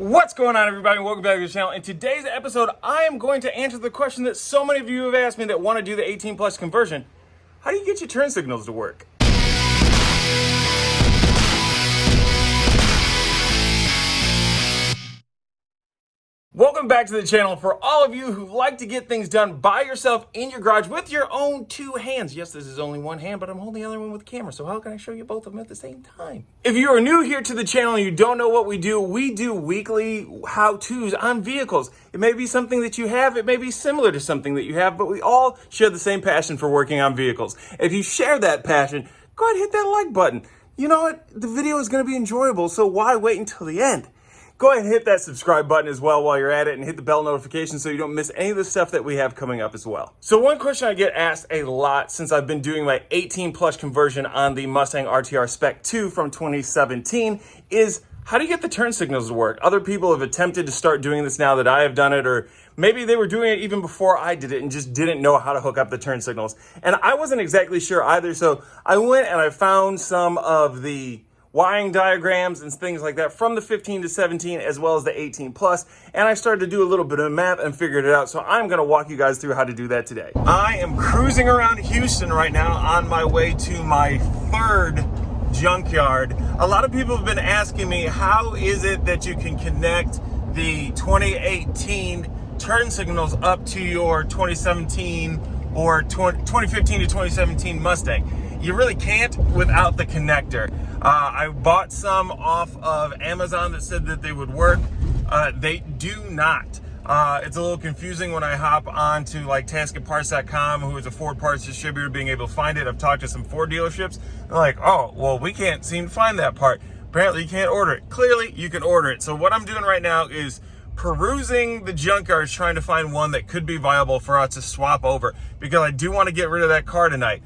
What's going on, everybody? Welcome back to the channel. In today's episode, I am going to answer the question that so many of you have asked me that want to do the 18 plus conversion. How do you get your turn signals to work? Welcome back to the channel. For all of you who like to get things done by yourself in your garage with your own two hands. Yes, this is only one hand, but I'm holding the other one with the camera, so how can I show you both of them at the same time? If you are new here to the channel and you don't know what we do weekly how-tos on vehicles. It may be something that you have, it may be similar to something that you have, but we all share the same passion for working on vehicles. If you share that passion, go ahead and hit that like button. You know what? The video is going to be enjoyable, so why wait until the end? Go ahead and hit that subscribe button as well while you're at it and hit the bell notification so you don't miss any of the stuff that we have coming up as well. So one question I get asked a lot since I've been doing my 18 plus conversion on the Mustang RTR Spec 2 from 2017 is, how do you get the turn signals to work? Other people have attempted to start doing this now that I have done it, or maybe they were doing it even before I did it and just didn't know how to hook up the turn signals. And I wasn't exactly sure either, so I went and I found some of the wiring diagrams and things like that from the 15 to 17 as well as the 18 plus, and I started to do a little bit of math and figured it out. So I'm going to walk you guys through how to do that today. I am cruising around Houston right now on my way to my third junkyard. A lot of people have been asking me, how is it that you can connect the 2018 turn signals up to your 2017 or 2015 to 2017 Mustang? You really can't without the connector. I bought some off of Amazon that said that they would work. They do not. It's a little confusing when I hop on to like tasketparts.com, who is a Ford parts distributor, being able to find it. I've talked to some Ford dealerships. They're like, oh, well, we can't seem to find that part. Apparently you can't order it. Clearly you can order it. So what I'm doing right now is perusing the junkyards, trying to find one that could be viable for us to swap over, because I do want to get rid of that car tonight.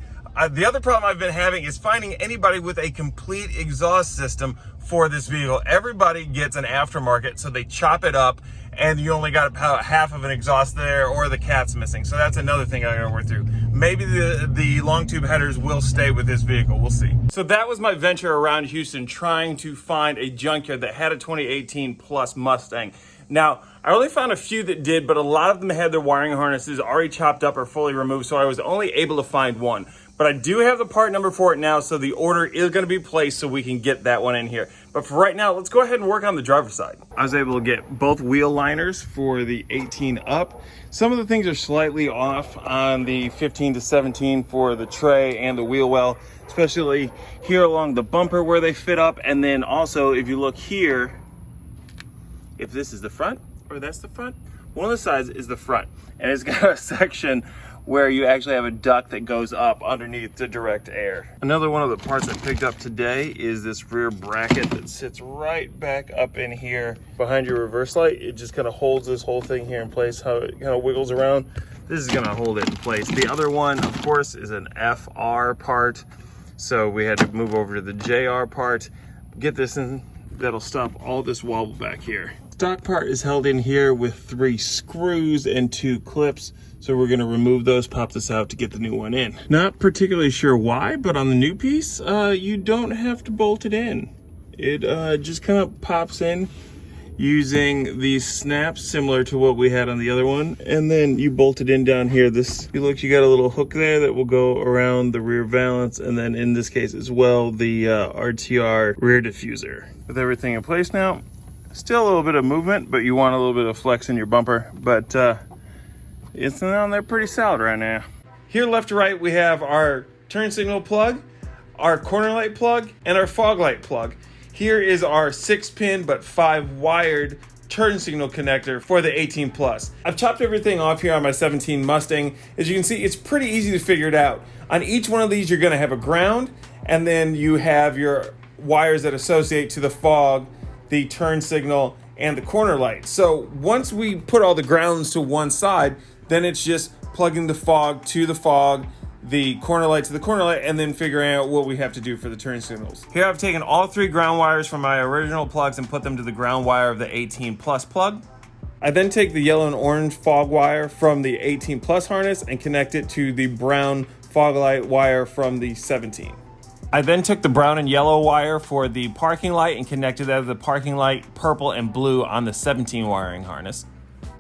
The other problem I've been having is finding anybody with a complete exhaust system for this vehicle. Everybody gets an aftermarket, so they chop it up and you only got about half of an exhaust there, or the cat's missing. So that's another thing I'm gonna work through. Maybe the long tube headers will stay with this vehicle, we'll see. So that was my venture around Houston, trying to find a junkyard that had a 2018 plus Mustang. Now, I only found a few that did, but a lot of them had their wiring harnesses already chopped up or fully removed, so I was only able to find one. But I do have the part number for it now, so the order is going to be placed so we can get that one in here. But for right now, let's go ahead and work on the driver's side. I was able to get both wheel liners for the 18 up. Some of the things are slightly off on the 15 to 17 for the tray and the wheel well, especially here along the bumper where they fit up. And then also, if you look here, if this is the front or that's the front, one of the sides is the front. And it's got a section where you actually have a duct that goes up underneath to direct air. Another one of the parts I picked up today is this rear bracket that sits right back up in here behind your reverse light. It just kind of holds this whole thing here in place, how it kind of wiggles around. This is gonna hold it in place. The other one, of course, is an FR part. So we had to move over to the JR part, get this in, that'll stop all this wobble back here. Stock part is held in here with 3 screws and 2 clips. So we're gonna remove those, pop this out to get the new one in. Not particularly sure why, but on the new piece, you don't have to bolt it in. It just kind of pops in using these snaps similar to what we had on the other one. And then you bolt it in down here. This, you look, you got a little hook there that will go around the rear valance. And then in this case as well, the RTR rear diffuser. With everything in place now, still a little bit of movement, but you want a little bit of flex in your bumper. But it's on there pretty solid right now. Here left to right, we have our turn signal plug, our corner light plug, and our fog light plug. Here is our 6-pin but 5-wired turn signal connector for the 18 plus. I've chopped everything off here on my 17 Mustang. As you can see, it's pretty easy to figure it out. On each one of these, you're gonna have a ground, and then you have your wires that associate to the fog, the turn signal, and the corner light. So once we put all the grounds to one side, then it's just plugging the fog to the fog, the corner light to the corner light, and then figuring out what we have to do for the turn signals. Here I've taken all 3 ground wires from my original plugs and put them to the ground wire of the 18 plus plug. I then take the yellow and orange fog wire from the 18 plus harness and connect it to the brown fog light wire from the 17. I then took the brown and yellow wire for the parking light and connected that to the parking light, purple and blue on the 17 wiring harness.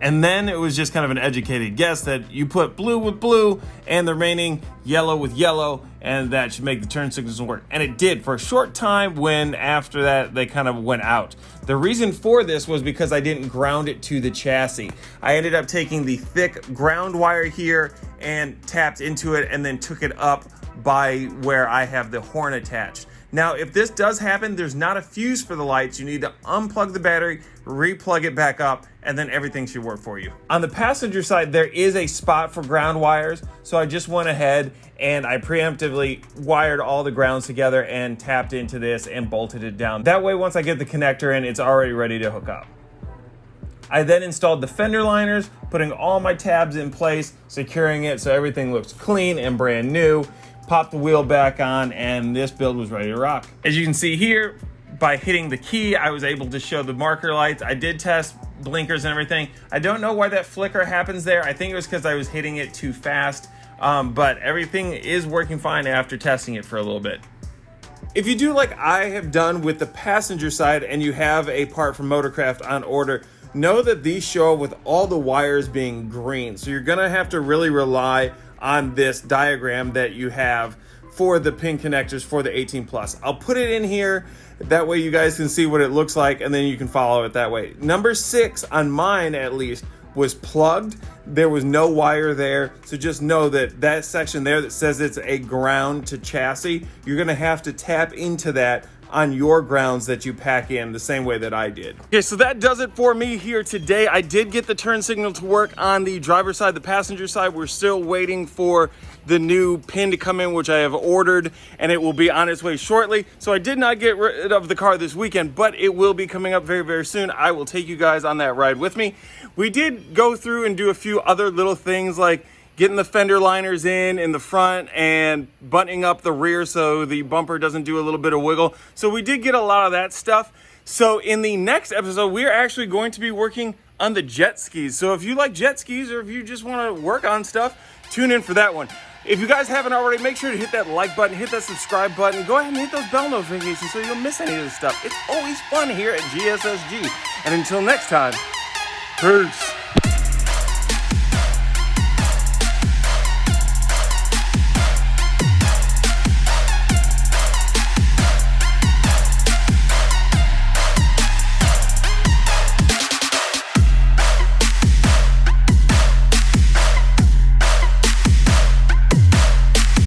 And then it was just kind of an educated guess that you put blue with blue and the remaining yellow with yellow, and that should make the turn signals work. And it did for a short time, when after that they kind of went out. The reason for this was because I didn't ground it to the chassis. I ended up taking the thick ground wire here and tapped into it and then took it up by where I have the horn attached. Now, if this does happen, there's not a fuse for the lights. You need to unplug the battery, replug it back up, and then everything should work for you. On the passenger side, there is a spot for ground wires, so I just went ahead and I preemptively wired all the grounds together and tapped into this and bolted it down. That way, once I get the connector in, it's already ready to hook up. I then installed the fender liners, putting all my tabs in place, securing it so everything looks clean and brand new. Popped the wheel back on, and this build was ready to rock. As you can see here, by hitting the key, I was able to show the marker lights. I did test blinkers and everything. I don't know why that flicker happens there. I think it was because I was hitting it too fast, but everything is working fine after testing it for a little bit. If you do like I have done with the passenger side and you have a part from Motorcraft on order, know that these show up with all the wires being green. So you're gonna have to really rely on this diagram that you have for the pin connectors for the 18 plus. I'll put it in here, that way you guys can see what it looks like, and then you can follow it that way. Number 6 on mine, at least, was plugged. There was no wire there, so just know that that section there that says it's a ground to chassis, you're gonna have to tap into that on your grounds that you pack in the same way that I did. Okay, so that does it for me here today. I did get the turn signal to work on the driver's side. The passenger side, we're still waiting for the new pin to come in, which I have ordered, and it will be on its way shortly. So I did not get rid of the car this weekend, but it will be coming up very, very soon. I will take you guys on that ride with me. We did go through and do a few other little things, like getting the fender liners in the front and buttoning up the rear so the bumper doesn't do a little bit of wiggle. So we did get a lot of that stuff. So in the next episode, we're actually going to be working on the jet skis. So if you like jet skis, or if you just want to work on stuff, tune in for that one. If you guys haven't already, make sure to hit that like button, hit that subscribe button, go ahead and hit those bell notifications so you don't miss any of this stuff. It's always fun here at GSSG. And until next time, peace.